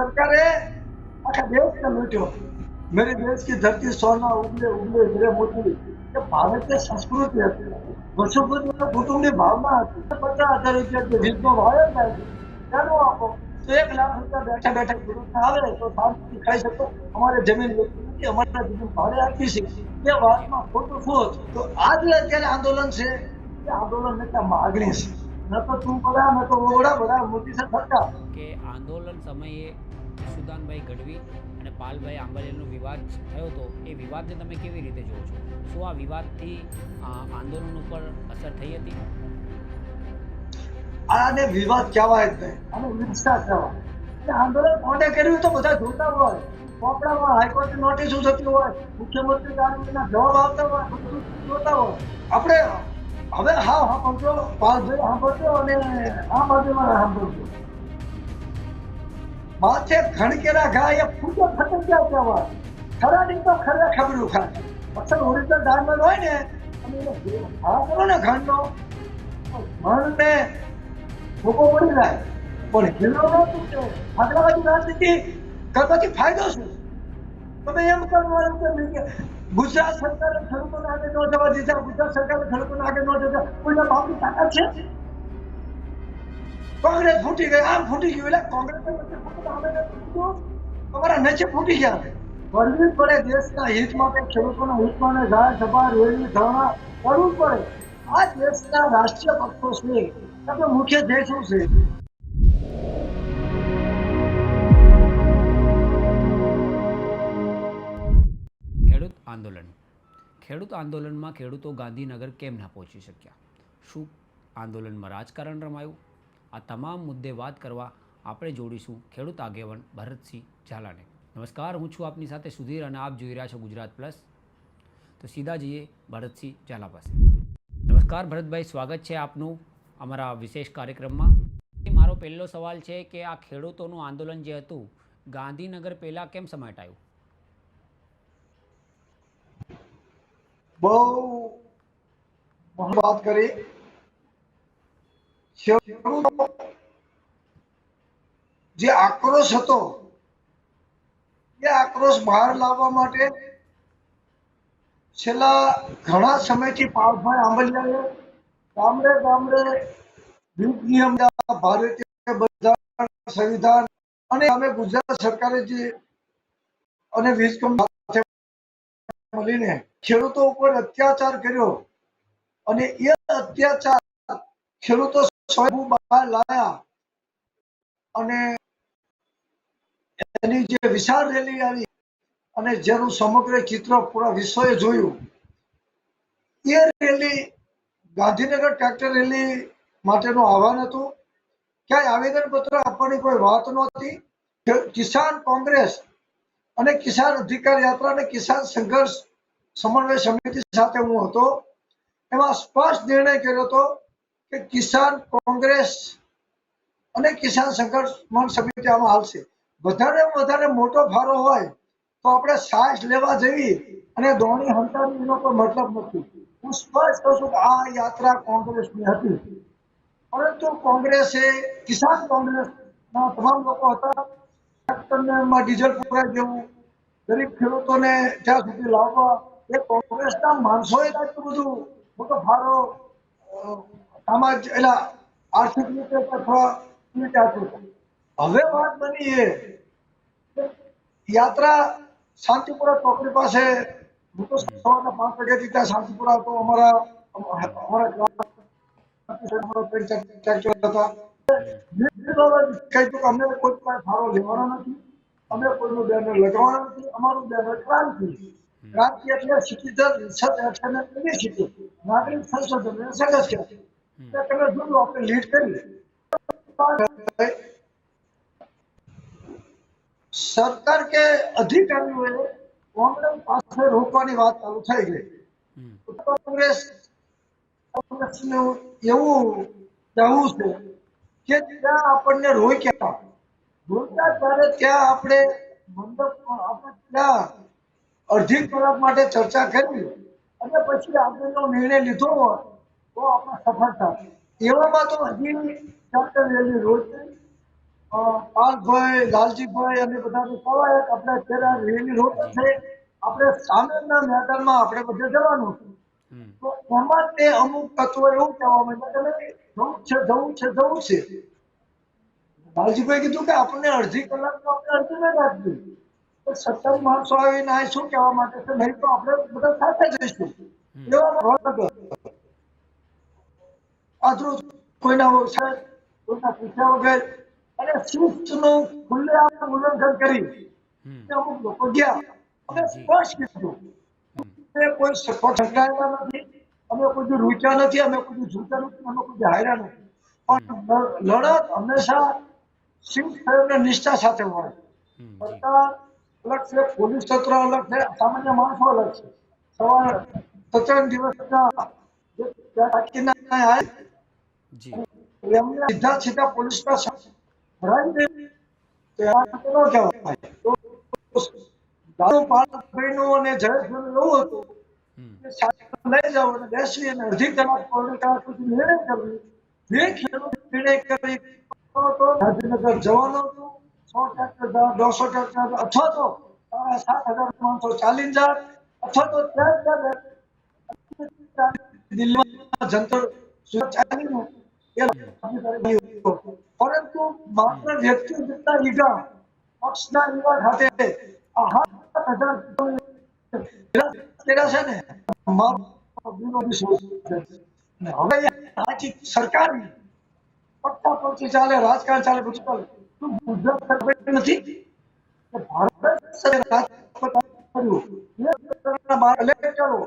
सरकारे आखा देश ने लूट्यो। मेरे देश की धरती सोना उगले उगले हीरे मोती। ये भारतीय संस्कृति હતી. વર્ષો સુધી કુટુંબની ભાવના હતી. 50,000 રૂપિયા જે વીજનો ભાવ થાય છે તેનો આપો તો 1,00,000 રૂપિયા બેઠા બેઠા ખેડૂતને આવે તો શાંતિથી ખાઈ શકો. અમારે જમીન લેતી નથી, અમારે જમીન ભાડે આપી છે. એ વાતમાં ખોટું શું હતું? તો આ જે અત્યારે આંદોલન છે એ આંદોલન એટલે માગણી છે. ન તો તું બડા ન તો ઓગડા બડા મોદી છે સરકાર કે આંદોલન સમયે સુદાનભાઈ ગઢવી અને પાલભાઈ આંબલિયાનો વિવાદ થયો હતો. એ વિવાદને તમે કેવી રીતે જુઓ છો? શું આ વિવાદથી આંદોલન ઉપર અસર થઈ હતી? આને વિવાદ કહેવાય જ નહીં, આને હિંસા કહેવાય. આંદોલન કોને કર્યું તો બધા જોતા હોય. ચોપડામાં હાઈકોર્ટની નોટિસો થતી હોય, મુખ્યમંત્રી ગાંધીના જવાબ આવતા હોય, બધું જોતા હોય. આપણે હવે હા સાંભળજો, પાલભાઈ સાંભળજો અને આમ આદમીમાં સાંભળજો. માથે ખણકેરા ગાય ફૂટો ખતંગ્યા કહેવાય. ખરાની તો ખરે ખબરું ખાય. અસલ ઓરિજિનલ ડાયમંડ હોય ને તમે હા કરો ને ઘણનો મનને ભૂકો પડી જાય પણ હિલો નતું કે આગળવાળી રાજનીતિ કરવાથી ફાયદો શું? તમે એમ કરવાનું કે ગુજરાત સરકારે ખેડૂતોને આગળ ન જવા દીધા, ગુજરાત સરકારે ખેડૂતોને આગળ ન જવા, કોઈના બાપની તાકાત છે? કોંગ્રેસ ફૂટી ગઈ, આમ ફૂટી ગયું, એટલે કોંગ્રેસ તમારા નીચે ફૂટી ગયા. કરવી પડે દેશના હિત માટે, ખેડૂતોના હિત માટે જાહેર સભા રેલી ધરણા કરવું પડે. આ દેશના રાષ્ટ્રીય પક્ષો છે, આપણે મુખ્ય ધ્યેય શું છે? ખેડૂત આંદોલનમાં ખેડૂતો ગાંધીનગર કેમ ના પહોંચી શક્યા? શું આંદોલનમાં રાજકારણ રમાયું? આ તમામ મુદ્દે વાત કરવા આપણે જોડીશું ખેડૂત આગેવાન ભરતસિંહ ઝાલાને. નમસ્કાર, હું છું આપની સાથે સુધીર અને આપ જોઈ રહ્યા છો ગુજરાત પ્લસ. તો સીધા જઈએ ભરતસિંહ ઝાલા પાસે. નમસ્કાર ભરતભાઈ, સ્વાગત છે આપનું અમારા વિશેષ કાર્યક્રમમાં. મારો પહેલો સવાલ છે કે આ ખેડૂતોનું આંદોલન જે હતું ગાંધીનગર પહેલાં કેમ સમેટાયું? બહુ વાત કરી. જે આક્રોશ હતો એ આક્રોશ બહાર લાવવા માટે છેલ્લા ઘણા સમયથી પાલભાઈ આંબલિયાએ ગામડે ગામડે નિયમ ભારતીય બંધારણ, સંવિધાન અને અમે ગુજરાત સરકારે જે અને વીજ કંપની મળીને ખેડૂતો ઉપર અત્યાચાર કર્યો અને એ અત્યાચાર ખેડૂતો સ્વયં બહાર લાયા અને એની જે વિશાળ રેલી આવી અને જેનું સમગ્ર ચિત્ર પૂરા વિશ્વએ જોયું. એ રેલી ગાંધીનગર ટ્રેક્ટર રેલી માટેનું આહવાન હતું. ક્યાંય આવેદન પત્ર આપવાની કોઈ વાત નહોતી. કિસાન કોંગ્રેસ અને કિસાન અધિકાર યાત્રા અને કિસાન સંઘર્ષ સમન્વય સમિતિ સાથે હું હતો. એમાં સ્પષ્ટ નિર્ણય કર્યો હતો કે કિસાન કોંગ્રેસ અને કિસાન સંઘર્ષ સમિતિ આમાં હાલશે. વધારે મોટો ફાળો હોય તો આપણે સાસ લેવા જવી અને દોણી હંતાવી એનો કોઈ મતલબ નથી. હું સ્પષ્ટ કહું છું કે આ યાત્રા કોંગ્રેસની હતી, પરંતુ કોંગ્રેસે કિસાન કોંગ્રેસના તમામ લોકો હતા. ટ્રેક્ટરમાં ડીઝલ પુરાઈ દેવું, ગરીબ ખેડૂતોને ત્યાં સુધી લાવવા, એ કોંગ્રેસના માણસોએ આટલું બધું મોટો ફાળો સામાજિક એટલે આર્થિક રીતે અથવા હવે વાત બની એ યાત્રા શાંતિપુરા ચોકડી પાસે. હું તો સવારના 5 વાગ્યાથી ત્યાં શાંતિપુરા હતો. અમારા અમે કોઈ ફાળો લેવાનો નથી, અમે કોઈનું બેનર લગાવવાનો નથી. અમારું બેનર ક્રાંતિ. ક્રાંતિ એટલે સિટીઝન રિસર્ચ એક્શન ઇનિશિયેટિવ, નાગરિક સંશોધન સદસ્ય. તમે જોયું આપણે લીડ કરી. સરકાર કે અધિકારીઓએ કોંગ્રેસ પાસે રોકવાની વાત ચાલુ થઈ ગઈ. કોંગ્રેસનું એવું કહેવું છે કે ત્યાં આપણને રોક્યા ત્યારે ત્યાં આપણે મંડપ ત્યાં અડધી કલાક માટે ચર્ચા કરી અને પછી આગળનો નિર્ણય લીધો હોય તો આપણે સફળ થાય. એવામાં તો હજી ચાર્ટર રેલી રોજ પાલભાઈ, લાલજીભાઈ અને બધાની કવાયત આપણે અત્યારે રેલી રોડ છે. આપણે સામેના મેદાનમાં આપણે બધે જવાનું છે. હમ તો એમાં તે અમુક તત્વો એવું કહેવા માંડ્યા કે જવું છે જવું છે જવું છે. લાલજીભાઈ કીધું કે આપણને અડધી કલાક તો આપણે અડધી જ આપી. 70 માણસો આવીને આ શું કહેવા માટે છે, નહીં તો આપણે બધા સાથે જઈશું. હમ એવા આદરું કોઈના સાહેબ કોઈના પૂછ્યા વગર અને શિસ્તનું ખુલ્લેઆમ ઉલ્લંઘન કરી હમ અમુક લોકો ગયા. અમે જી સ્પષ્ટ કીધું હમ કે કોઈ સંકળાયેલા નથી, અમે કોઈ દી રૂક્યા નથી, અમે કોઈ દી ઝૂક્યા નથી, અમે કોઈ દી હાર્યા નથી. હમ પણ લડત હંમેશા શિસ્ત અને નિષ્ઠા સાથે હોય. જી સરકાર અલગ છે, પોલીસ તંત્ર અલગ છે, સામાન્ય માણસો અલગ છે. સવારે 3 દિવસના જે તાકીદના આયા જી એમને સીધા સીધા પોલીસના ભરાઈ દે તો આ ન કહેવાય. તો દારૂ પાલભાઈનું અને જયેશભાઈનું એવું હતું હમ કે સાથે લઈ જાવ અને બેસી અને અડધી કલાક પોણી કલાક સુધી નિર્ણય કરવી. જે ખેડૂત નિર્ણય કરી તો ગાંધીનગર જવાનો હતો. 100 ટ્રેક્ટર 150 ટ્રેક્ટર અથવા તો 7,000 માણસો ચાલીને જાય અથવા તો ત્યાં દિલ્હીમાં જંતર ચાલીને પરંતુ માત્ર વ્યક્તિગતના ઈગા પક્ષના ઈગા ખાતે આ 7,000 છે ને મારો વિરોધી સોચ છે. અને હવે આખી સરકાર પટ્ટા પરથી ચાલે, રાજકારણ ચાલે, બધું ચાલે. શું ગુજરાત સરકાર નથી કે ભારત સરકાર કર્યું કલેક્ટરો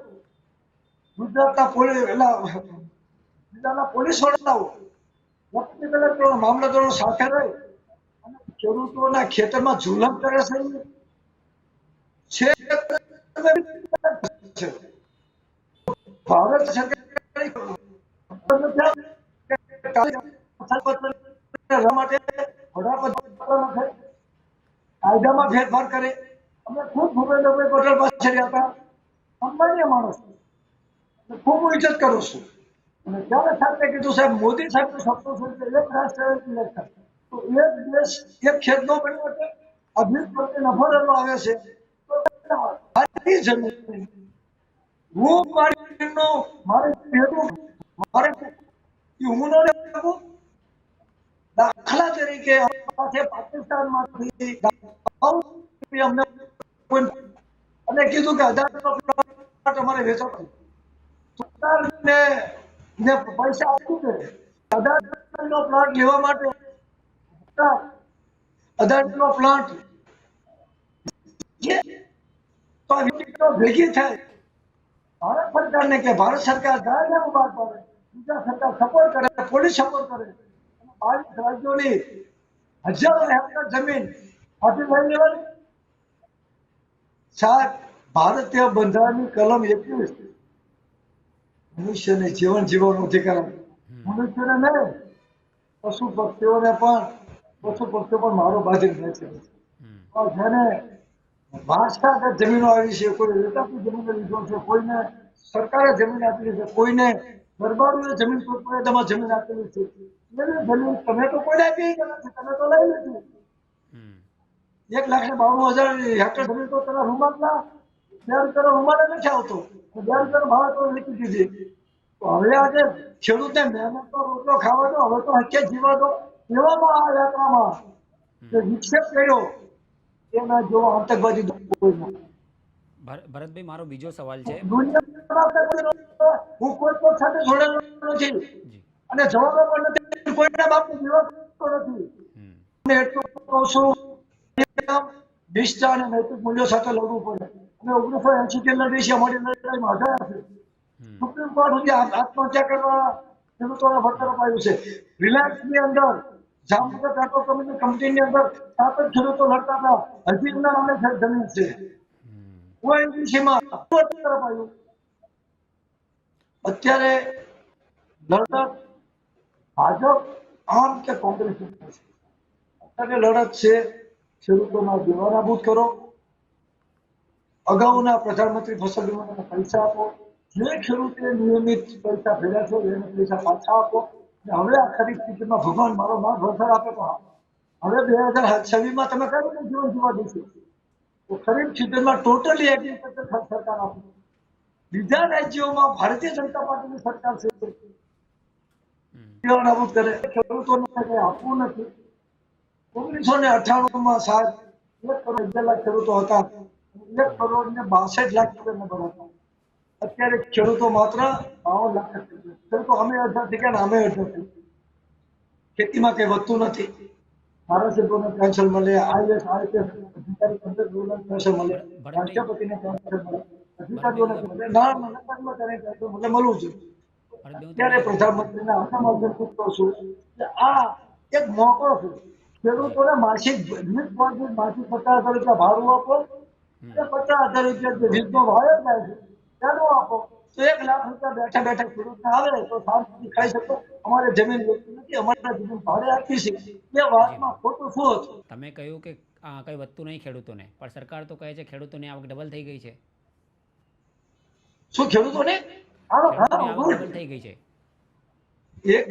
ગુજરાતના જિલ્લાના પોલીસ વડાઓ ડેપ્યુટી કલેક્ટરો મામલતદારો સાથે રહી અને ખેડૂતોના ખેતરમાં જુલમ કરે છે. ભારત સરકાર માટે વડાપ્રધાન કાયદામાં ફેરફાર કરે. અમે ખૂબ ભૂપેન્દ્રભાઈ પટેલ પાસે રહ્યા હતા. સામાન્ય માણસ ખૂબ ઇજ્જત કરું છું. અને ત્યારે સાથે કીધું સાહેબ મોદી સાહેબનું સપનું છે કે એક રાષ્ટ્ર એક ઇલેક્શન. તો એક દેશ એક ખેત નો બની શકે. અભિત પ્રત્યે નફો આવે છે તો મારી જમીન હું મારી મારે ભેગું મારે હું ન લેવું. દાખલા તરીકે પાકિસ્તાનમાંથી અમને અને કીધું કે 1000 પ્લોટ અમારે વેચવાનો. સરકારને પૈસા આપી દે 1000 પ્લોટ લેવા માટે 1000 પ્લોટ તો ભેગી થાય ભારત સરકારને કે ભારત સરકાર ગાયને બહાર પાડે, બીજા સરકાર સપોર્ટ કરે, પોલીસ સપોર્ટ કરે. 22 રાજ્યોની હજારો હેક્ટર જમીન આપી લઈ લેવાની. સાહેબ ભારતીય બંધારણની કલમ 21 મનુષ્યને જીવન જીવવાનો અધિકાર આપે. મનુષ્યને નહીં પશુ પક્ષીઓને પણ મારો બાજી રહે છે. જેને વારસાગત જમીનો આવી છે, કોઈ વેચાતી જમીનો લીધો છે, કોઈને સરકારે જમીન આપેલી છે, કોઈને દરબારોએ જમીન પોતપોતામાં જમીન આપેલી છે. એની જમીન તમે તો કોઈ આપી નથી, તમે તો લઈ લીધી. 1,92,000 હેક્ટર જમીન તો તેના રૂમાલના 2 રૂપિયાનો રૂમાલ નથી આવતો. 2 રૂપિયાનો ભાવ તો લીધી દીધી. તો હવે આજે ખેડૂતને મહેનતનો રોટલો ખાવા દો, હવે તો હક્કે જીવા દો. એવામાં આ યાત્રામાં જે વિક્ષેપ કર્યો એના જેવો આતંકવાદી કોઈ નથી. ભરતભાઈ મારો બીજો સવાલ છે. હું કોઈ પણ સાથે જોડાયેલો નથી જી અને જવાબો પણ નથી. કોઈના બાપનો વિરોધ નથી. અને એટલું કહું છું નિષ્ઠા અને નૈતિક મૂલ્યો સાથે લડવું પડે. અને 1980 થી લડી છે. અમારી લડાઈમાં હજાર છે. સુપ્રીમ કોર્ટ સુધી આત્મહત્યા કરવા ખેડૂતોને વળતર અપાયું છે. રિલાયન્સની અંદર જામનગર પેટ્રોલ કંપનીની અંદર 7 ખેડૂતો લડતા હતા. હજી એમના નામે જમીન છે. ઓએનજીસીમાં વળતર અપાયું. અત્યારે લડત ભાજપ આમ કે કોંગ્રેસ અત્યારે લડત છે ખેડૂતોના દેવા નાબૂદ કરો, અગાઉના પ્રધાનમંત્રી ફસલ વીમાના પૈસા આપો, જે ખેડૂતે નિયમિત પૈસા ભેગા છે એને પૈસા પાછા આપો. હવે આ ખરીફ સિઝનમાં ભગવાન મારો માર્ગ વરસાદ આપે તો હવે 2026 તમે કઈ રીતે જીવન જીવવા દેશો? તો ખરીફ સિઝનમાં ટોટલી એગ્રીકલ્ચર સરકાર આપે. બીજા રાજ્યોમાં ભારતીય જનતા પાર્ટીની સરકાર છે, નાબૂદ કરે, ખેડૂતોને કઈ આપવું નથી. 1998માં સાહેબ 1 કરોડ 11 લાખ ખેડૂતો હતા, 1 કરોડ 62 લાખ ખેડૂતોને બનાવતા. અત્યારે ખેડૂતો માત્ર 52 લાખ જ છે. ખેડૂતો અમે અડધા થઈ ગયા ને અમે અડધા થઈ ગયા. ખેતીમાં કઈ વધતું નથી. ધારાસભ્યોને પેન્શન મળે, આઈએસ આઈપીએસ અધિકારી 15 પેન્શન મળે, રાષ્ટ્રપતિને પેન્શન મળે, અધિકારીઓને મળે, નાણામંત્રીને પેન્શન મળે, મળવું જોઈએ. અત્યારે પ્રધાનમંત્રીના હાથમાં પૂછતો છું કે આ એક મોકો છે. ખેડૂતોને માસિક 20 માસિક 50,000 રૂપિયા ભાડું આપો, એ 50,000 રૂપિયા જે વીજનો ભાવ જાય છે તેનું આપો, તો 1 લાખ રૂપિયા બેઠા બેઠા ખેડૂતને આવે તો શાંતિથી ખાઈ શકો. અમારે જમીન વેચી નથી, અમારે જમીન ભાડે આપી છે. એ વાતમાં ખોટું શું હતું? તમે કહ્યું કે કંઈ વધતું નહીં ખેડૂતોને, પણ સરકાર તો કહે છે ખેડૂતોની આવક ડબલ થઈ ગઈ છે. શું ખેડૂતોને ખેડૂતોની આવક ડબલ થઈ ગઈ છે. એક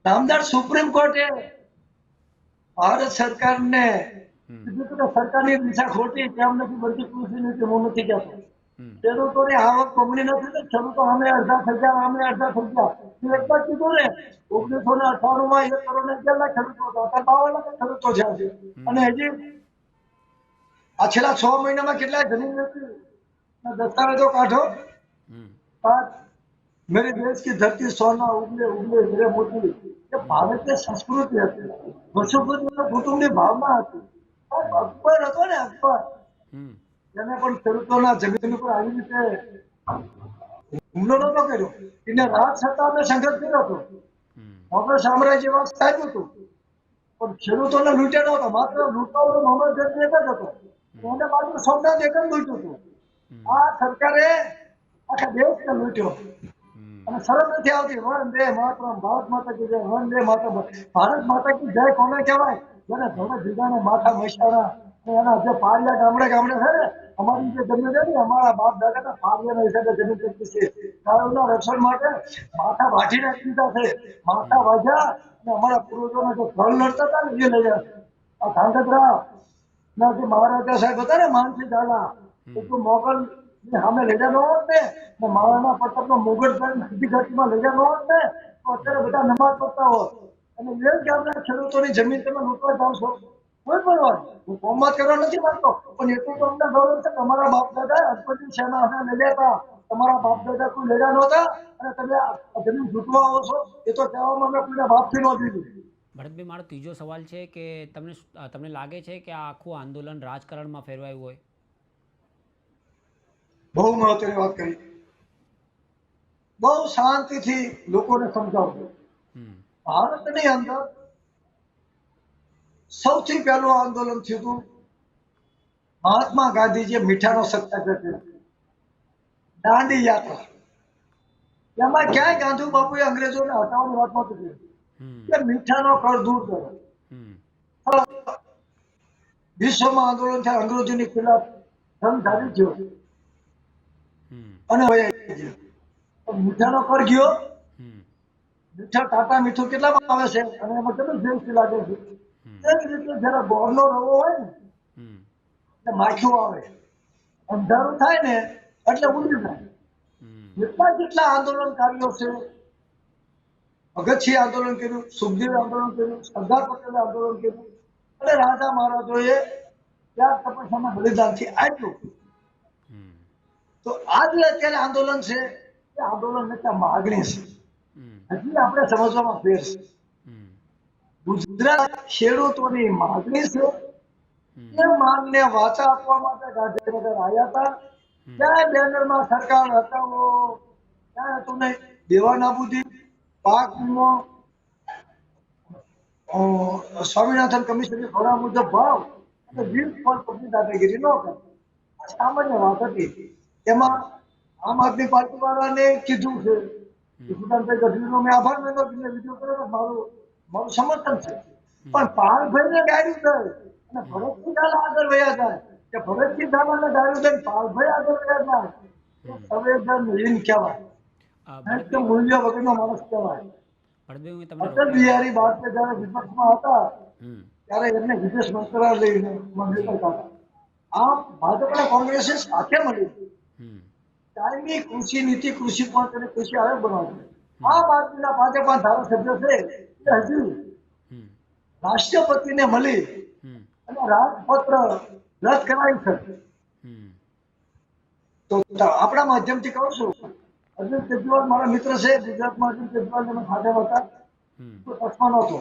નામદાર સુપ્રીમ કોર્ટે ભારત સરકારને કીધું કે સરકારની દિશા ખોટી, કેમ નથી બનતી કૃષિ નીતિ. હું નથી કહેતો ખેડૂતોની આવક બમણી નથી, તો ખેડૂતો અમે અડધા થઈ ગયા, અમે અડધા થઈ ગયા. એક જ કીધું ને 1998માં 1 કરોડ 11 લાખ ખેડૂતો હતા, 52 લાખ ખેડૂતો થયા છે. અને હજી આ છેલ્લા 6 મહિનામાં કેટલા જમીન વેચી દસ્તાવેજો કાઢો. मेरे देश की धरती सोना उगले उगले हीरे मोती, ये भारतीय संस्कृति હતી. વર્ષોથી કુટુંબની ભાવના હતી. અકબર હતો ને, અકબર એને પણ ખેડૂતોના જમીન ઉપર આવી રીતે હુમલો નતો કર્યો. એને રાજ સત્તાને સંઘર્ષ કર્યો હતો. મોગલ સામ્રાજ્યવાદ સ્થાપ્યું હતું, પણ ખેડૂતોને લૂંટ્યા નહોતા. માત્ર લૂંટાવો મોહમ્મદ ગઝની એક જ હતો. એને માત્ર સોમનાથ એક જ લૂંટ્યું હતું. આ સરકારે આખા દેશને લૂંટ્યો. અને શરમ નથી આવતી વંદે માતરમ, ભારત માતા કી જય, વંદે માતરમ. ભારત માતા કી જય કોને કહેવાય? જેને ધમે જીગાને માથા મૈસાણા અને એના જે પારિયા ગામડે ગામડે છે ને, અમારી જે જમીન છે ને, અમારા બાપ દાદાના પારિયાના હિસાબે જમીન કરી છે. ગાયોના રક્ષણ માટે માથા વાઢી નાખી દીધા છે. માથા વાઢ્યા અને અમારા પૂર્વજોના જે ઘર લડતા હતા ને એ લઈ ગયા. આ ધાંગધ્રા ના જે મહારાજા સાહેબ હતા ને, માનસિંહ ઝાલા, એ તો મોગલ સામે લઈ ગયા ન હોત ને, મહારાણા પ્રતાપનો મુગટ સીધી ઘાટીમાં લઈ ગયા ન હોત ને, તો અત્યારે બધા નમાજ પડતા હોત. અને એ જ ગામના ખેડૂતોની જમીન તમે લૂંટવા જાવ છો. કોઈ પણ વાત હું કોમત કરવા નથી માંગતો, પણ એટલું તો અમને ગૌરવ છે કે તમારા બાપ દાદા અજપતિ સેના અમે લઈ ગયા હતા. તમારા બાપ દાદા કોઈ લડ્યા નહોતા અને તમે આ જમીન લૂંટવા આવો છો, એ તો કહેવામાં અમે કોઈના બાપથી ન દીધું. ભરતભાઈ, મારો ત્રીજો સવાલ છે કે તમને લાગે છે કે આ આખું આંદોલન રાજકારણમાં ફેરવાયું હોય? બહુ મહત્વની વાત કરી. બહુ શાંતિથી લોકોને સમજાવજો. ભારતની અંદર સૌથી પહેલું આંદોલન થયું હતું મહાત્મા ગાંધીજીએ મીઠાનો સત્યાગ્રહ કર્યો, દાંડી યાત્રા. એમાં ક્યાંય ગાંધી બાપુએ અંગ્રેજોને હટાવવાની વાત નહોતી કરી કે મીઠાનો કર દૂર કરો. વિશ્વમાં આંદોલન થાય, અંગ્રેજોની ખિલાફ જંગ જારી થયો અને મીઠાનો કર ગયો. મીઠા ટાટા મીઠું કેટલામાં આવે છે અને એમાં કેટલું જીએસટી લાગે છે. એ જ રીતે જયારે ગોળનો રવો હોય ને એટલે માખીઓ આવે, અંધારું થાય ને એટલે ઉડી જાય. જેટલા આંદોલનકારીઓ છે, ભગતસિંહ આંદોલન કર્યું, સુખદેવ આંદોલન કર્યું, સરદાર પટેલે આંદોલન કર્યું અને રાજા મહારાજોએ ત્યાગ તપસ્યાના બલિદાનથી આપ્યું. તો આ જે અત્યારે આંદોલન છે એ આંદોલન નથી, માગણી છે. હજી આપણે સમજવામાં ફેર છે. ગુજરાત ખેડૂતોની માગણી છે. એ માંગને વાચા આપવા માટે ગાંધીનગર આવ્યા હતા. ત્યાં બેનરમાં સરકાર હટાવો, ત્યાં હતું નહીં દેવા નાબૂદી, પાક વીમો, સ્વામિનાથન કમિશનની ખોરા મુજબ ભાવ અને વીજ પર પગની દાદાગીરી ન કરે. આ સામાન્ય વાત હતી. એમાં આમ આદમી પાર્ટી વાળાને કીધું છે, સુદાનભાઈ ગઢવીનો મેં આભાર માન્યો, વિડીયો કર્યો, મારું સમર્થન છે. પણ પાલભાઈને ગાડ્યું જાય અને ભરતસિંહ ઝાલા આગળ વયા જાય કે ભરતસિંહ ઝાલાને ગાડ્યું જાય પાલભાઈ આગળ વયા જાય, સંવેદનહીન કહેવાય, મૂલ્ય વગરનો માણસ કહેવાય. ભરતભાઈ હું તમને અટલ રોકવા બિહારી વાજપેયી જયારે વિપક્ષમાં હતા હમ ત્યારે એમને વિદેશ મંત્રાલય મંત્રી હતા. આ ભાજપ અને કોંગ્રેસે સાથે મળી હમ કાયમી કૃષિ નીતિ, કૃષિ પંચ અને કૃષિ આયોગ બનાવ્યો. હમ આ બાજુના 5 ધારાસભ્યો છે એ હજી હમ રાષ્ટ્રપતિને મળી હમ અને રાજપત્ર રદ કરાવી છે. હમ તો આપણા માધ્યમથી કહું છું, અરવિંદ કેજરીવાલ મારા મિત્ર છે. ગુજરાતમાં અરવિંદ કેજરીવાલ અમે સાથે હતા, હમ તો ટચમાં નહોતો.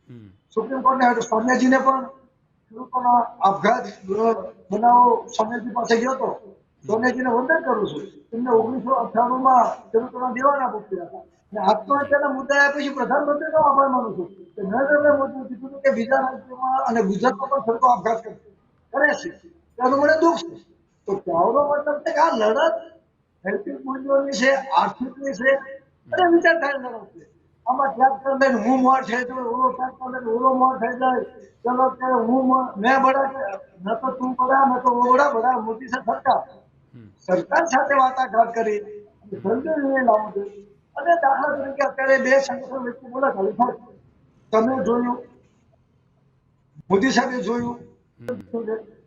હમ સુપ્રીમ કોર્ટને સોનિયાજીને પણ ખેડૂતોના આપઘાત બનાવો સોનિયાજી પાસે ગયો હતો. સોનિયાજીને વંદન કરું છું. એમને 1998માં ખેડૂતોના દેવાના મૂક્યા હતા અને આત્મહત્યાના મુદ્દા આવ્યા પછી પ્રધાનમંત્રીનો આભાર માનું છું કે નરેન્દ્રભાઈ મોદીએ કીધું હતું કે બીજા રાજ્યોમાં અને ગુજરાતમાં પણ ખેડૂતો આપઘાત કરે છે. તેનું મને દુઃખ છે. તો કહેવાનો મતલબ છે કે આ લડત નૈતિક મૂલ્યોની છે, આર્થિકની છે અને વિચારધારાની લડત છે. આમાં ત્યાગ કરીને હું મોર થઈ જાય, ઓલો ત્યાગ કરીને ઓલો મોર થઈ જાય. ચલો કે મેં બડા ન તો તું બડા, ન તો वो बड़ा, बड़ा मोदी से સરકાર સાથે વાટાઘાટ કરી જલ્દી નિર્ણય લાવવો જોઈએ. અને દાખલા તરીકે અત્યારે 2 સંગઠન વચ્ચે મુલાકાત થાય. તમે જોયું, મોદી સાહેબે જોયું,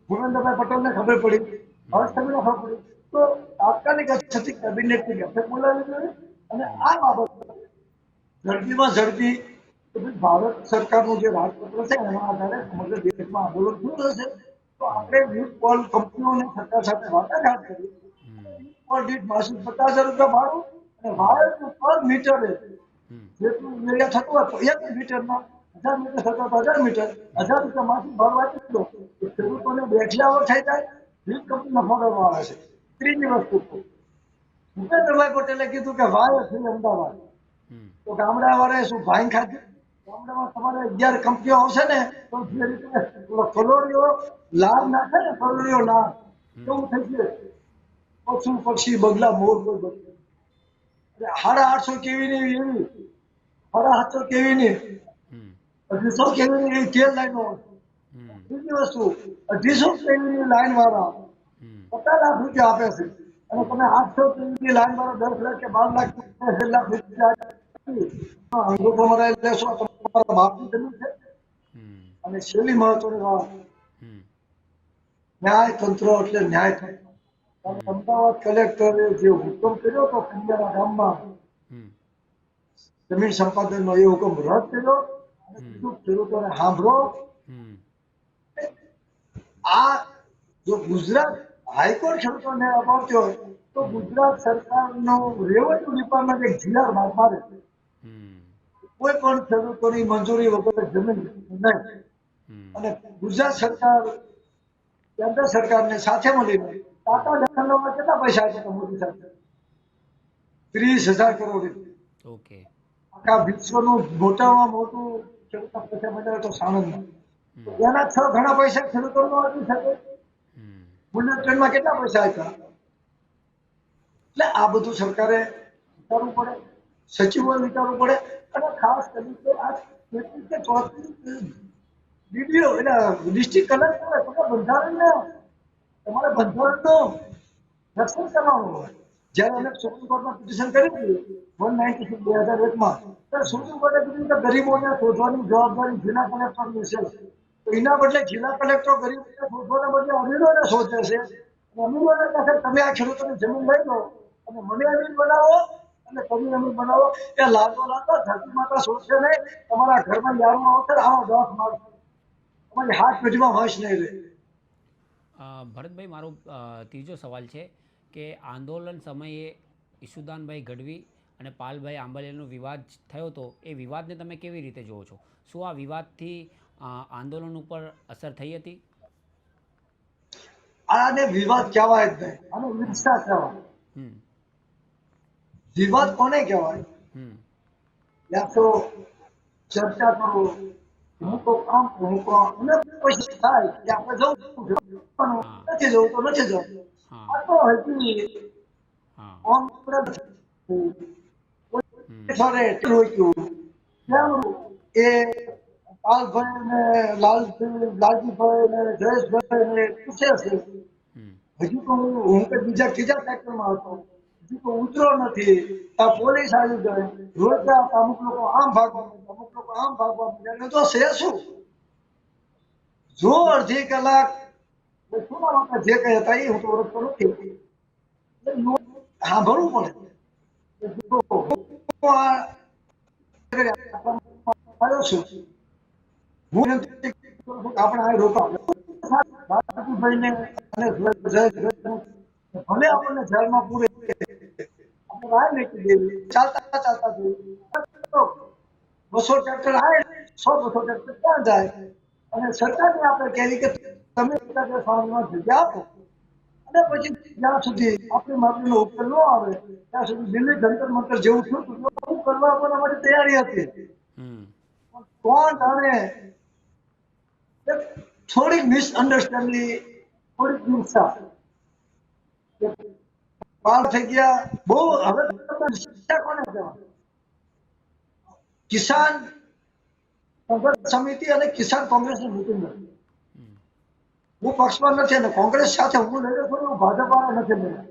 ભૂપેન્દ્રભાઈ પટેલને ખબર પડી, હર્ષને ખબર પડી, તો તાત્કાલિક અસરથી કેબિનેટની બેઠક બોલાવી જોઈએ અને આ બાબત ઝડપીમાં ઝડપી કે ભાઈ ભારત સરકારનું જે રાજપત્ર છે એના આધારે સમગ્ર દેશમાં આંદોલન થયું હશે. તો આપણે વીજ કોલ કંપનીઓને સરકાર સાથે વાટાઘાટ કરી પર દીઠ માસિક 50,000 રૂપિયા ભાડું અને વાયરનું પર મીટરે જેટલું એરિયા થતું હોય તો 1 મીટરમાં 1000 મીટર થતા તો 1000 મીટર 1000 રૂપિયા માસિક ભાડું આપી દો તો ખેડૂતોને બેઠિયાઓ થઈ જાય, વીજ કંપની નફો કરવા આવે છે. ત્રીજી વસ્તુ, ભૂપેન્દ્રભાઈ પટેલે કીધું કે વાયર છે અમદાવાદ, તો ગામડાવાળાએ શું ભાઈ ખાધી? ગામડામાં તમારે 11 કંપનીઓ આવશે ને તો જે રીતે કલોડીઓ લાલ નાખે ને, કલોડીઓ લાલ એવું થઈ ગયું. પશુ પક્ષી બગલા મોર કોઈ બગલા 850 કેવીની એવી 750 કેવીની 250 કેવીની એવી 13 લાઈનો. બીજી વસ્તુ 250 કેવીની લાઈન વાળા 50 લાખ રૂપિયા આપે છે અને તમે 800 કેવીની લાઈન વાળા 10 લાખ કે 12 લાખ 13 લાખ રૂપિયા અંગૂઠો મરાવી લેશો. તમારા બાપની જમીન છે. અને છેલ્લી મહત્વની વાત, ન્યાયતંત્ર એટલે ન્યાયતંત્ર. અમદાવાદ કલેક્ટરે જે હુકમ કર્યો હતો કંડિયારા ગામમાં જમીન સંપાદનનો, એ હુકમ રદ કર્યો અને કીધું ખેડૂતોને સાંભળો. આ જો ગુજરાત હાઈકોર્ટ ખેડૂતોને અપાવતી હોય તો ગુજરાત સરકારનો રેવન્યુ ડિપાર્ટમેન્ટ એક જીઆર બહાર પાડે કોઈ પણ ખેડૂતોની મંજૂરી વગર જમીન નહીં. અને ગુજરાત સરકાર કેન્દ્ર સરકારને સાથે મળીને ટાટા જનરલમાં કેટલા પૈસા આપ્યા હતા મોદી સાહેબ? 30,000 કરોડ રૂપિયા. ઓકે આખા વિશ્વનું મોટામાં મોટું ખેડૂતના પૈસા મળ્યા તો સાણંદમાં. એના 6 ઘણા પૈસા ખેડૂતોનો આપી શકે. બુલેટ ટ્રેનમાં કેટલા પૈસા આપ્યા? એટલે આ બધું સરકારે વિચારવું પડે, સચિવોએ વિચારવું પડે અને ખાસ કરીને આ 33 કે 34 ડીડીઓ એટલે ડિસ્ટ્રિક્ટ કલેક્ટર બંધારણને તમારે બંધારણનું રક્ષણ કરવાનું હોય. જ્યારે અમે સુપ્રીમ કોર્ટમાં પિટિશન કરી હતી 196 2001માં, ત્યારે સુપ્રીમ કોર્ટે કીધું કે ગરીબોને શોધવાની જવાબદારી જિલ્લા કલેક્ટરની છે. તો એના બદલે જિલ્લા કલેક્ટર ગરીબોને શોધવાના બદલે અમીરોને શોધે છે. અમીરોને કહે તમે આ ખેડૂતોની જમીન લઈ લો અને મને અમીર બનાવો અને તમે અમીર બનાવો. એ લાતો ધરતી માતા શોધશે નહીં. તમારા ઘરમાં યારમાં આવશે આવા 10 માણસ તમારી હાથ પેઢીમાં વંશ નહીં રહે. ભરતભાઈ મારો ત્રીજો સવાલ છે કે આંદોલન સમયે ઈશુદાનભાઈ ગઢવી અને પાલભાઈ આંબલિયાનો વિવાદ થયો હતો, એ વિવાદને તમે કેવી રીતે જુઓ છો? શું આ વિવાદથી આંદોલન ઉપર અસર થઈ હતી? આને વિવાદ કહેવાય જ નહીં, આને ઈર્ષા કહેવાય. વિવાદ કોને કહેવાય? યા તો ચર્ચા કરો, હું તો કામ હું અને પછી થાય કે આપણે જવું નથી જવું તો નથી જવું. આ તો હજી એ પાલભાઈ ને લાલજીભાઈ ને જયેશભાઈ ને પૂછે છે. હજુ તો હું બીજા ત્રીજા સેક્ટરમાં હતો. હજી તો ઉતરો નથી, આ પોલીસ આવી જાય, રોજગાર અમુક લોકો આમ ભાગવા માંડ્યા, અમુક લોકો આમ ભાગવા માંડ્યા, એટલે તો છે શું? જો અડધી કલાક શું ના માટે જે કઈ હતા એ હું તો ઓળખતો નથી, સાંભળવું પડે. જો હું આ આવ્યો છું, હું વિનંતી કરું છું કે આપણે આ રોકાવ ભાઈને અને ભલે આપણને જેલમાં પૂરે, આપણે રાહ મૂકી દેવી, ચાલતા ચાલતા જઈએ. 200 ટ્રેક્ટર આવે, 100-200 ટ્રેક્ટર ક્યાં જાય? અને સરકારને આપણે કહેવી કે તમે સામાનમાં જગ્યા આપો, અને પછી જ્યાં સુધી આપણી માગણીનો ઉકેલ ન આવે ત્યાં સુધી દિલ્હી જંતર મંતર જેવું થયું હતું એવું કરવા પણ અમારી તૈયારી હતી. હમ. કોણ જાણે થોડીક મિસઅન્ડરસ્ટેન્ડિંગ, થોડીક હિંસા પાર થઈ ગયા. બહુ હવે શિક્ષા કોને કહેવાય? કિસાન સંઘર્ષ સમિતિ અને કિસાન કોંગ્રેસની મિટિંગ હતી. હું પક્ષમાં નથી અને કોંગ્રેસ સાથે હું લડ્યો છું, હું ભાજપ વાળા નથી લડ્યો.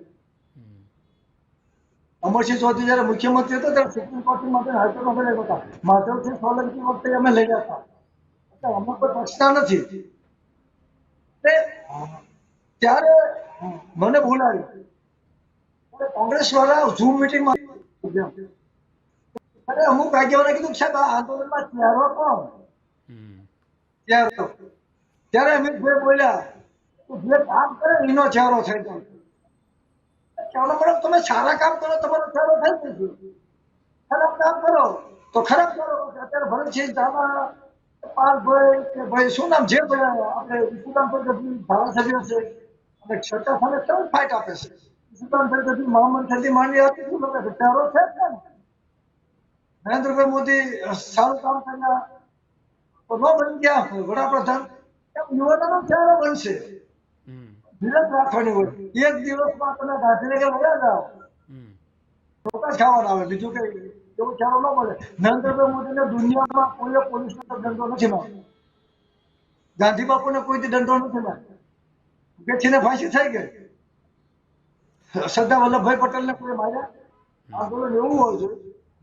અમરસિંહ ચૌધરી જયારે મુખ્યમંત્રી હતા ત્યારે સુપ્રીમ કોર્ટ માટે હાઈકોર્ટમાં લડ્યા હતા. માધવસિંહ સોલંકી વખતે અમે લડ્યા હતા. એટલે અમે કોઈ પક્ષના નથી. ત્યારે મને બોલાવી, કોંગ્રેસ વાળા ઝૂમ મિટિંગમાં અરે અમુક આગેવાને કીધું સાહેબ આ આંદોલનમાં ચહેરો કોણ? ચહેરો. ત્યારે અમે જે બોલ્યા જે કામ કરે એનો ચહેરો થઈ જાય. ચાલો મેડમ તમે સારા કામ કરો તમારો ચહેરો થઈ જશે, ખરાબ કામ કરો તો ખરાબ કરો. અત્યારે ભરતસિંહ ધામા, પાલભાઈ કે ભાઈ શું નામ જે આપણે ઈસુદાન પ્રગતિ ધારાસભ્ય છે અને છઠ્ઠા સામે કેવું ફાઇટ આપે છે. ઈસુદાન પ્રગતિ મહામંત્રીથી માંડી હતી શું લોકો ચહેરો છે જ ને. નરેન્દ્રભાઈ મોદી સારું કામ કર્યા તો ન બની ગયા વડાપ્રધાન, એમ યુવાનોનો ચહેરો બનશે. ધીરજ રાખવાની હોય. એક દિવસમાં તમે ગાંધીનગર વયા જાઓ, ચોક્કસ ખાવાના આવે, બીજું કઈ એવો ચહેરો ન મળે. નરેન્દ્રભાઈ મોદીને દુનિયામાં કોઈ પોલીસનો દંડો નથી માર્યો. ગાંધી બાપુને કોઈથી દંડો નથી માર્યો. બેઠીને ફાંસી થઈ ગઈ. સરદાર વલ્લભભાઈ પટેલને કોઈ માર્યા? આંદોલન એવું હોય છે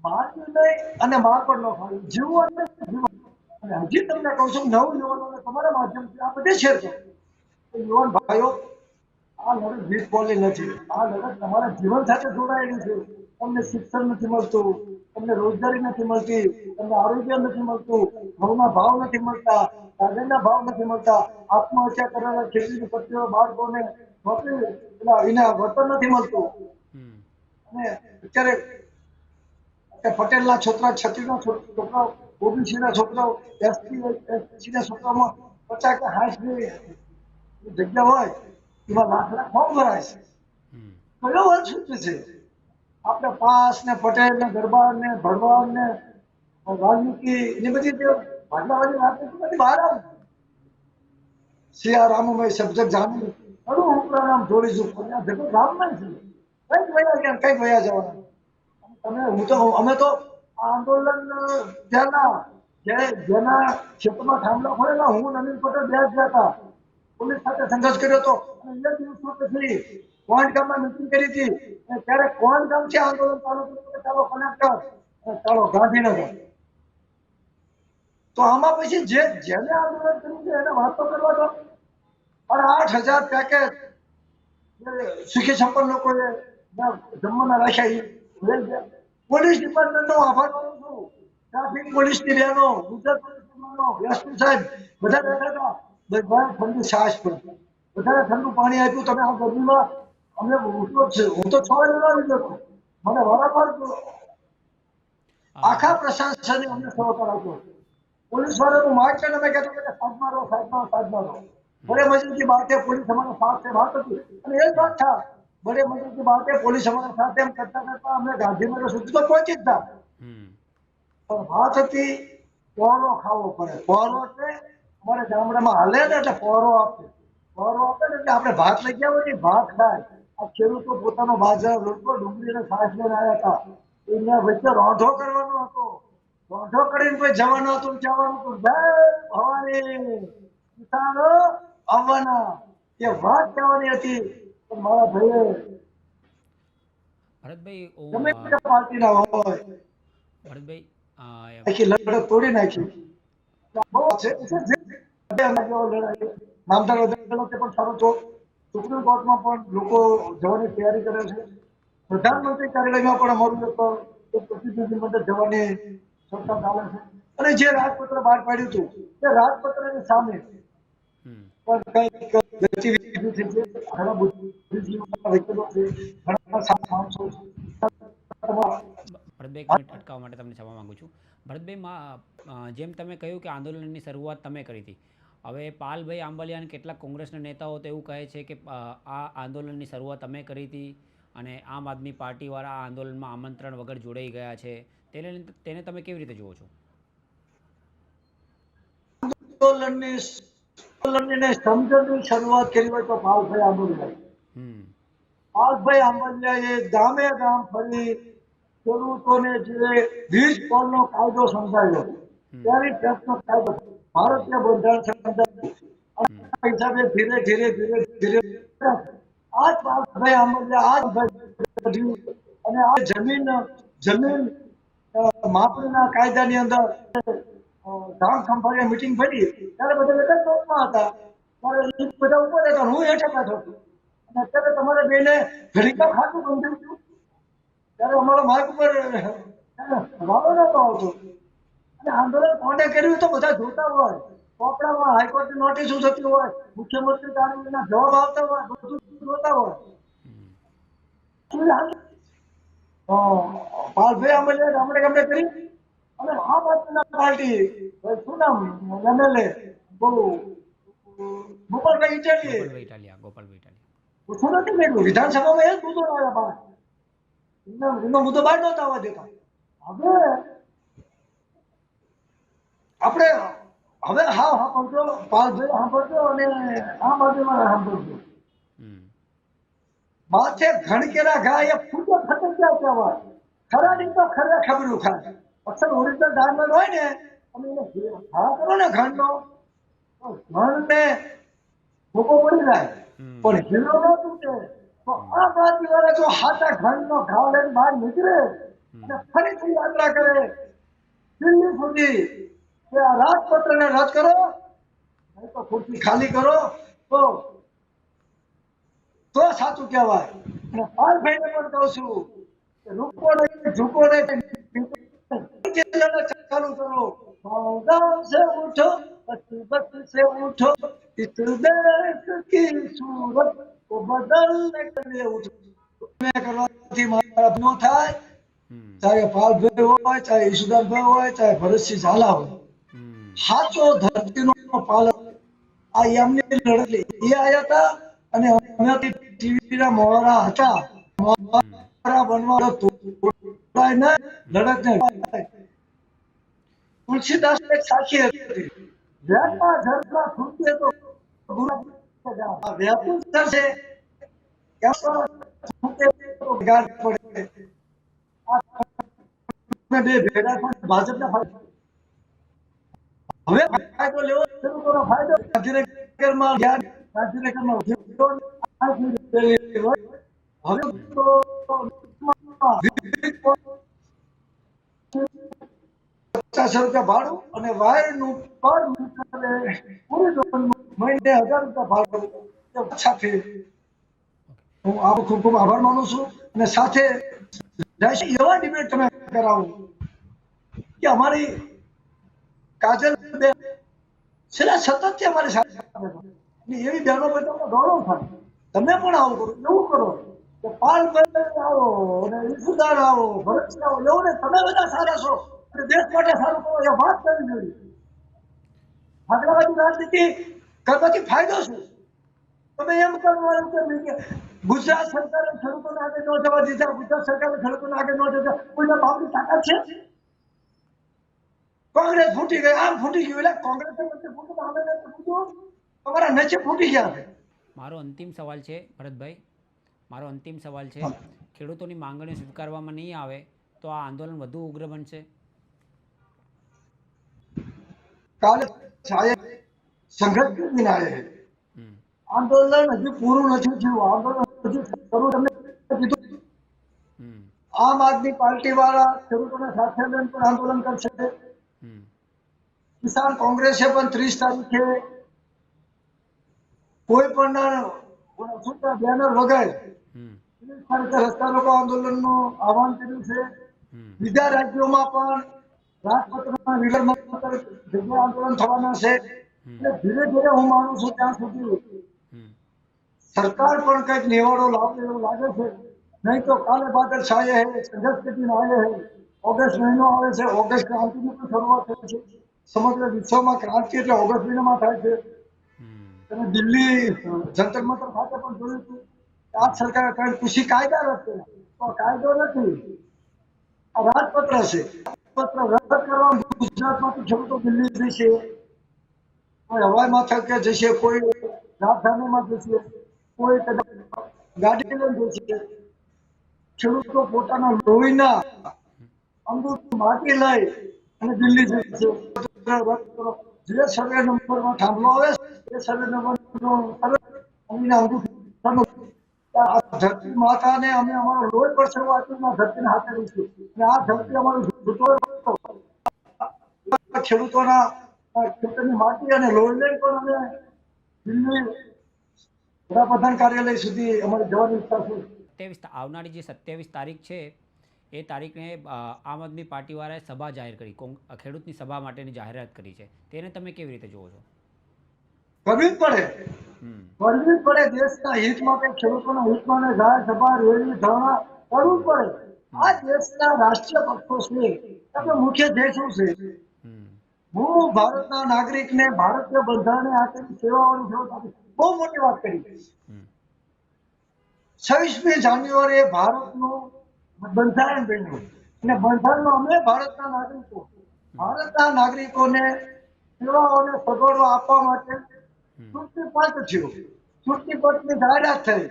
માર્યું નહીં અને માર પણ ન ખાવી, જીવવું અને જીવવું. અને હજી તમને કહું છું, નવ યુવાનોને તમારા માધ્યમથી આ બધી શેર કરો. યુવાન ભાઈઓ, આ લડત જીત બોલી નથી. આ લડત તમારા જીવન સાથે જોડાયેલી છે. તમને શિક્ષણ નથી મળતું, તમને રોજગારી નથી મળતી, તમને આરોગ્ય નથી મળતું, ઘઉંના ભાવ નથી મળતા, કાગળના ભાવ નથી મળતા, આત્મહત્યા કરવાના ખેતીની પત્નીઓ બાળકોને નોકરી વિના વળતર નથી મળતું. અને અત્યારે પટેલના છોકરા, છત્રીના છોકરાઓ, ઓબીસીના છોકરાઓ, એસટીના છોકરાઓમાં 50 કે 60 જગ્યા હોય એમાં લાખ ફોર્મ ભરાય છે. કયો વર્ગ સૂચવે છે? આપણે પાસ ને પટેલ ને દરબાર ને ભરવાડ ને વાલ્મીકી એની બધી જે ભાગલાવાળી રાજનીતિ બધી બહાર આવે. સિયા રામમય સબ્જેક્ટ જાણી ઘણું ઉપરા નામ જોડીશું પણ આ જગત રામમય છે. કઈક વયા ગયા, કઈક વયા જવાના. અમે તો આંદોલન જેના ક્ષેત્રમાં થાંભલા ખોલેલા, હું નવીન પટેલ બે ગયા હતા. પોલીસ સાથે સંઘર્ષ કર્યો હતો અને 2 દિવસો પછી કોણ ગામમાં મિટિંગ કરી હતી. ત્યારે કોણ ગામથી આંદોલન ચાલુ કર્યું, ચાલો કલેક્ટર, ચાલો ગાંધીનગર. તો આમાં પછી જેને આંદોલન કર્યું છે એને વાતો કરવા દો. અને 8,000 પેકેજ સુખી સંપન્ન લોકોએ જમવાના રાખ્યા. પોલીસ ડિપાર્ટમેન્ટનો આભાર માનું છું. ટ્રાફિક પોલીસની બહેનો, ગુજરાત પોલીસની બહેનો, એસપી સાહેબ બધા બેઠા હતા. બધા ઠંડી છાશ પડી, બધાને ઠંડુ પાણી આપ્યું. તમે આ ગરમીમાં અમને ઉઠવો છે, હું તો 6 વાગે લીધો હતો. મને વારંવાર આખા પ્રશાસને અમને સહકાર આપ્યો. पुलिस वालों को मार कर मैं कहता हूँ साथ मारो साथ मारो साथ मारो. बड़े मजे की बात है, पुलिस हमारे साथ से बात होती है. एक बात था, बड़े मजे की बात है, पुलिस हमारे साथ हम करता करता हमने गांधीनगर સુધી તો પહોંચી જ था. પણ વાત હતી પોરો ખાવો પડે. પોરો એટલે અમારે ગામડામાં હાલે ને એટલે પોરો આપે. પોરો આપે ને એટલે આપણે ભાત લઈ ગયા હોય ને ભાત ખાય. આ ખેડૂતો પોતાનો બાજરો, રોટલો, ડુંગળી અને છાશ લઈને આવ્યા હતા. એના વચ્ચે રોંઢો કરવાનો હતો. રોંઢો કરીને કોઈ જવાનું હતું, જવાનું હતું. જય ભવાની કિસાનો આવવાના એ વાત કહેવાની હતી. મારા ભાઈએ ભરતભાઈ ગમે હું તે પાર્ટીના હોય, ભરતભાઈ આખી લડત તોડી નાખી. બહુ છે લડાઈ નામદાર અદાલતે પણ સારું તો સુપ્રીમ કોર્ટમાં પણ લોકો જવાની તૈયારી કરે છે. પ્રધાનમંત્રી કાર્યાલયમાં પણ અમારું એક પ્રતિનિધિમંડળ જવાની સત્તા ચાલે છે. અને જે રાજપત્ર બહાર પાડ્યું હતું તે રાજપત્રની સામે હમ પણ કઈક ગતિવિધિ થઈ છે. ઘણા બુદ્ધિજીવીઓ વકીલો છે, ઘણા સારા માણસો છે. ભરતભાઈ એક મિનિટ અટકાવવા માટે તમને જવા માગું છું. ભરતભાઈ જેમ તમે કહ્યું કે આંદોલનની શરૂઆત તમે કરી હતી, હવે પાલભાઈ આંબલિયા અને કેટલાક કોંગ્રેસના નેતાઓ તો એવું કહે છે કે આ આંદોલનની શરૂઆત તમે કરી હતી અને આમ આદમી પાર્ટીવાળા આ આંદોલનમાં આમંત્રણ વગર જોડાઈ ગયા છે. તેને તમે કેવી રીતે જુઓ છો? આંદોલનની સમજણની શરૂઆત કરી હોય તો પાલભાઈ આંબલિયા. હમ પાલભાઈ આંબલિયાએ ગામે ગામ ફરી ખેડૂતોને જે વીજ પોલનો કાયદો સમજાવ્યો, ત્યારે ટેક્સનો કાયદો ભારતીય બંધારણ સમજાવ્યું. આ હિસાબે ધીરે ધીરે ધીરે ધીરે આ પાલભાઈ આંબલિયા અને આ જમીન માપણીના કાયદાની અંદર ગામ ખંભાળિયા મીટિંગ ભરી ત્યારે બધા એક જ ટોપમાં હતા. ત્યારે એ બધા ઉપર હતા, હું હેઠે બેઠો હતો. અને અત્યારે તમારે બેને ઘડીકા ખાતું બંધ થયું ત્યારે અમારો માર્ગ ઉપર વાળો નતો આવતો. અને આંદોલન કોને કર્યું તો બધા જોતા હોય, ચોપડામાં હાઈકોર્ટની નોટિસો થતી હોય, મુખ્યમંત્રી કાર્યાલયના જવાબ આવતા હોય, બધું જોતા હોય. પાલભાઈ આંબલિયા ગામડે ગામડે કરી અને આમ આદમી પાર્ટી શું નામ એમએલએ બહુ ગોપાલભાઈ ઇટાલીએ ગોપાલભાઈ ઇટાલિયા શું નથી કર્યું, વિધાનસભામાં એ જ મુદ્દો આવ્યા બહાર. એનો મુદ્દો બહાર નહોતા આવવા દેતા. હવે આપણે હા સાંભળજો, પાલભાઈ સાંભળજો અને આમ આદમીમાં સાંભળજો. માથે ઘણકેરા ઘા એ ફૂટો ખતરનાક કહેવાય. ખરાની તો ખરે ખબરું ખાય. અસલ ઓરિજિનલ ડાયમંડ હોય ને, તમે એને ઘા કરો ને ઘણનો, ઘણને ભૂકો પડી જાય પણ હીરો ન તૂટે. તો આ બાજુ વાળા જો હાથા ઘણનો ઘા લઈને બહાર નીકળે અને ફરીથી યાત્રા કરે દિલ્હી સુધી કે આ રાજપત્રને રદ કરો, નહીં તો ખુરશી ખાલી કરો, તો સાચું કહેવાય. અને પાલભાઈને પણ કહું છું કે રૂકો નહીં, ઝૂકો નહીં, ચાલુ કરો. गाँव से उठो, बस्ती बस्ती से उठो, इस देश की सूरत को बदलने के लिए उठो. કરવાથી મારા ન થાય, ચાહે પાલભાઈ હોય, ચાહે ઈશુદાનભાઈ હોય, ચાહે ભરતસિંહ ઝાલા હોય, સાચો ધરતીનો પાલક આ એમની લડત એ આયા હતા. અને અમે ટીવીના મોહરા હતા, મોહરા બનવા તોડાય ને લડત ને તુલસીદાસ એક સાખી હતી, વ્યાપા ઝરખા ફૂટે તો વ્યાપુર થશે, ફૂટે તો ગાઢ પડે. બે ભેગા પણ ભાજપના ફાયદો. હવે ફાયદો લેવો શરૂ કરો. ફાયદો ગાંધીનગરમાં ગાંધીનગરમાં હવે તો 50 રૂપિયા ભાડું અને વાયરનું પર પૂરી મહિને 1000 રૂપિયા ભાડું સાથે હું આપ ખૂબ ખૂબ આભાર માનું છું. અને સાથે એવા ડિબેટ તમે કરાવો કે અમારી કાજલ બેન છેલ્લા સતત અમારી સાથે એવી બહેનો પર તમને ગૌરવ થાય. તમે પણ આવું કરો, એવું કરો કે પાલભાઈ આવો અને ઈશુદાન આવો, ભરતસિંહ આવો, એવું ને તમે બધા સારા છો અને દેશ માટે સારું કરો એ વાત કરવી જોઈએ. ભાગલાવાદી રાજનીતિ કરવાથી ફાયદો શું? તમે એમ કરવાનું કે ગુજરાત સરકારે ખેડૂતોને આગળ ન જવા દીધા, ગુજરાત સરકારે ખેડૂતોને આગળ ન જવા, કોઈના બાપની તાકાત છે? કોંગ્રેસ ફૂટી ગઈ, આમ ફૂટી ગયું, એટલે કોંગ્રેસ તમારા નીચે ફૂટી ગયા છે. મારો અંતિમ સવાલ છે ભરતભાઈ, મારો અંતિમ સવાલ છે, ખેડૂતોની માંગણીઓ સ્વીકારવામાં નહીં આવે તો આ આંદોલન વધુ ઉગ્ર બનશે? કાલે સાહેબ સંઘર્ષ કરીને આવ્યા છે. આંદોલન હજી પૂરું નથી થયું. આંદોલન હજી શરૂ તમને કીધું હમ આમ આદમી પાર્ટી વાળા ખેડૂતોને સાથે લઈને પણ આંદોલન કરશે. હમ કિસાન કોંગ્રેસે પણ 30 તારીખે કોઈ પણ બેનર વગર હમ 30 તારીખે રસ્તા રોકો આંદોલનનું આહવાન કર્યું છે. હમ બીજા રાજ્યોમાં પણ રાજપત્રના વિલંબ જગ્યા આંદોલન થવાના છે. એટલે ધીરે ધીરે હું માનું છું ત્યાં સુધી હમ સરકાર પણ કંઈક નિવાડો લાવે એવું લાગે છે. નહીં તો કાલે બાદલ છાયે હે, સંઘર્ષ કઠિન આયે હે. ઓગસ્ટ મહિનો આવે છે, ઓગસ્ટ ક્રાંતિની પણ શરૂઆત થઈ છે. સમગ્ર વિશ્વમાં ક્રાંતિ એટલે ઓગસ્ટ મહિનામાં થાય છે. હમ તમે દિલ્હી જંતર મંતર ખાતે પણ જોયું હતું કે આ સરકારે કંઈક કૃષિ કાયદા રદ કર્યા. તો કાયદો નથી, આ રાજપત્ર છે. રાજપત્ર રદ કરવા ગુજરાતમાંથી ખેડૂતો દિલ્હી જશે, કોઈ હવાઈ માથકે જશે, કોઈ રાજધાનીમાં જશે, કોઈ કદાચ ગાડી લઈને જશે. ખેડૂતો પોતાના લોહીના અંગૂઠ માટી લઈ અને દિલ્હી જશે. જે સર્વે નંબરમાં થાંભલો આવે છે, એ સર્વે નંબરનો આ ધરતી માતાને અમે અમારો લોહી પરસેવો આપીને આ ધરતીને હાથે રહીશું. અને આ ધરતી અમારું ખેડૂતોના ખેતરની માટી અને લોહી લઈને પણ અમે દિલ્હી વડાપ્રધાન કાર્યાલય સુધી અમારી જવાની ઈચ્છા છે. આવનારી જે 27 તારીખ છે એ તારીખને આમ આદમી પાર્ટીવાળાએ સભા જાહેર કરી, ખેડૂતની સભા માટેની જાહેરાત કરી છે. તેને તમે કેવી રીતે જુઓ છો? કરવી જ પડે, હમ કરવી જ પડે. દેશના હિત માટે, ખેડૂતોના હિત માટે જાહેર સભા, રેલી, ધરણા કરવું જ પડે. આ દેશના રાષ્ટ્રીય પક્ષો છે, એનો મુખ્ય ધ્યેય શું છે? હમ હું ભારતના નાગરિકને ભારતીય બંધારણે આપેલી સેવાઓની જરૂર બહુ મોટી વાત કરી. હમ 26મી જાન્યુઆરીએ ભારતનું બંધારણ બન્યું અને બંધારણમાં અમે ભારતના નાગરિકોને સેવાઓને સગવડો આપવા માટે ચૂંટણી પંચ થયું. ચૂંટણી પંચની જાહેરાત થઈ,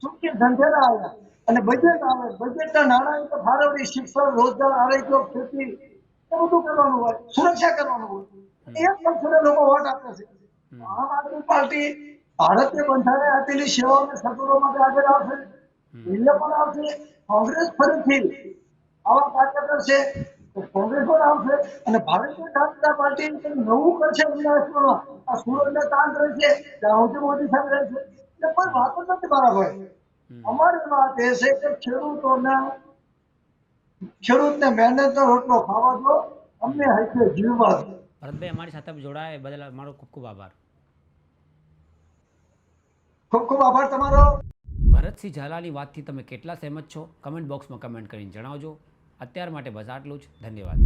ચૂંટણી ઢંઢેરા આવ્યા અને બજેટ આવે. બજેટના નાણાંની તો ફાળવણી શિક્ષણ, રોજગાર, આરોગ્ય, ખેતી એ બધું કરવાનું હોય, સુરક્ષા કરવાનું હોય. એક પક્ષને લોકો વોટ આપે છે. આમ આદમી પાર્ટી ભારતીય બંધારણે આપેલી સેવાઓને સગવડો માટે આગળ આવશે, દિલ્હી પણ આવશે. કોંગ્રેસ ફરીથી આવા કાર્ય કરશે તો કોંગ્રેસ પણ આવશે અને ભારતીય જનતા પાર્ટી નવું કરશે. વિનાશમાં આ સુરતને તાંડ રહેશે, ત્યાં સુધી મોદી સાહેબ રહેશે. એટલે કોઈ વાત જ નથી મારા ભાઈ. અમારી વાત એ છે કે ખેડૂતને મહેનતનો રોટલો ખાવા દો, અમને હાથે જીવવા દો. ભરતભાઈ, અમારી સાથે જોડાયા એ બદલ અમારો ખૂબ ખૂબ આભાર. ખૂબ ખૂબ આભાર તમારો. ભરતસિંહ ઝાલાની વાતથી તમે કેટલા સહેમત છો? કમેન્ટ બોક્સમાં કમેન્ટ કરીને જણાવજો. અત્યાર માટે બસ આટલું જ. ધન્યવાદ.